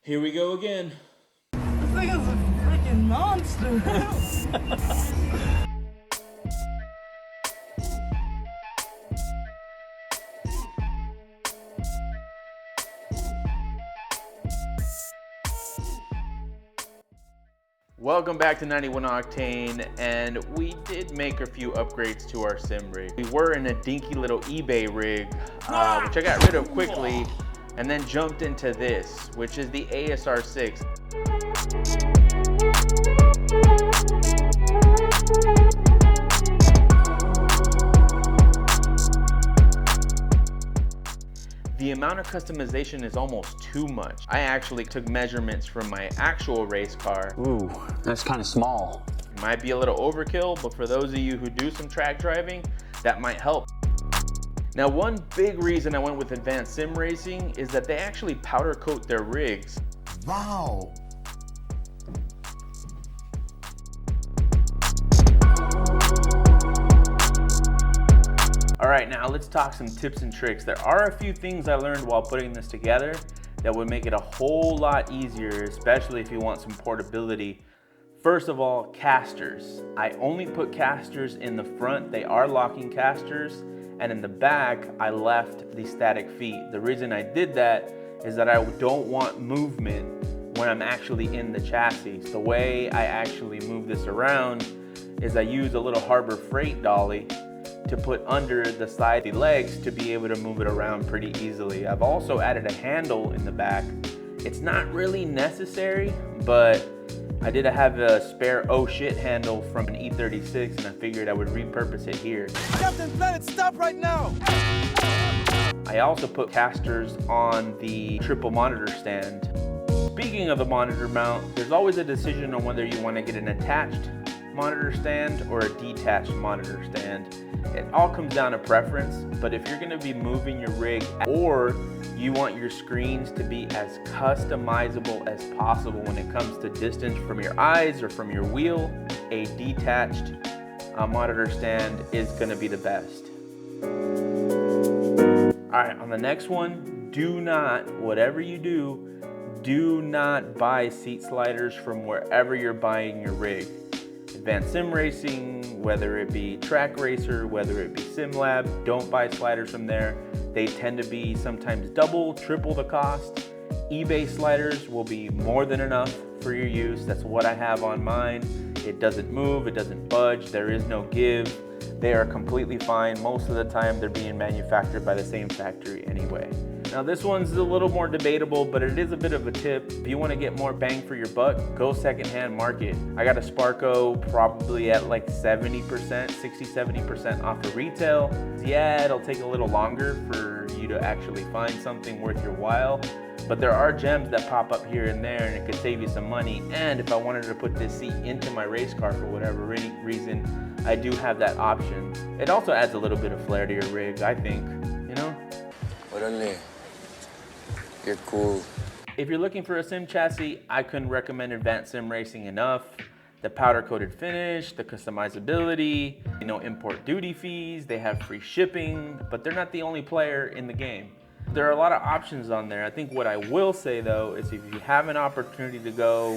Here we go again. This thing is a freaking monster. Welcome back to 91 Octane, and we did make a few upgrades to our sim rig. We were in a dinky little eBay rig, which I got rid of quickly, and then jumped into this, which is the ASR 6. The amount of customization is almost too much. I actually took measurements from my actual race car. Ooh, that's kind of small. It might be a little overkill, but for those of you who do some track driving, that might help. Now, one big reason I went with Advanced SimRacing is that they actually powder coat their rigs. Wow. All right, now let's talk some tips and tricks. There are a few things I learned while putting this together that would make it a whole lot easier, especially if you want some portability. First of all, casters. I only put casters in the front. They are locking casters. And in the back, I left the static feet. The reason I did that is that I don't want movement when I'm actually in the chassis. The way I actually move this around is I use a little Harbor Freight dolly to put under the side of the legs to be able to move it around pretty easily. I've also added a handle in the back. It's not really necessary, but I did have a spare oh shit handle from an E36, and I figured I would repurpose it here. Captain Planet, stop right now! I also put casters on the triple monitor stand. Speaking of the monitor mount, there's always a decision on whether you want to get an attached monitor stand or a detached monitor stand. It all comes down to preference, but if you're going to be moving your rig or you want your screens to be as customizable as possible when it comes to distance from your eyes or from your wheel, a detached monitor stand is going to be the best. All right, on the next one, do not, whatever you do not buy seat sliders from wherever you're buying your rig. Advanced SimRacing, whether it be Track Racer, whether it be SimLab, don't buy sliders from there. They tend to be sometimes double, triple the cost. eBay sliders will be more than enough for your use. That's what I have on mine. It doesn't move, it doesn't budge, there is no give. They are completely fine. Most of the time they're being manufactured by the same factory anyway. Now this one's a little more debatable, but it is a bit of a tip. If you want to get more bang for your buck, go secondhand market. I got a Sparco probably at like 70%, 60-70% off the retail. Yeah, it'll take a little longer for you to actually find something worth your while, but there are gems that pop up here and there, and it could save you some money. And if I wanted to put this seat into my race car for whatever reason, I do have that option. It also adds a little bit of flair to your rig, I think, you know? Orale. You're cool. If you're looking for a sim chassis, I couldn't recommend Advanced SimRacing enough. The powder coated finish, the customizability, import duty fees, they have free shipping, but they're not the only player in the game. There are a lot of options on there. I think what I will say though is if you have an opportunity to go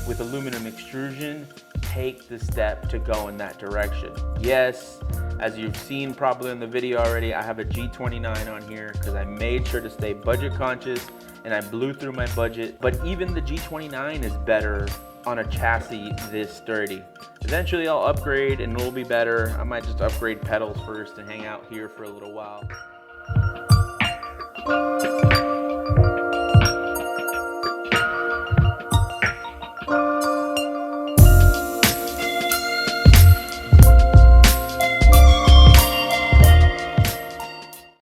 with aluminum extrusion, take the step to go in that direction. Yes, as you've seen probably in the video already, I have a G29 on here because I made sure to stay budget conscious and I blew through my budget. But even the G29 is better on a chassis this sturdy. Eventually I'll upgrade and it'll be better. I might just upgrade pedals first and hang out here for a little while.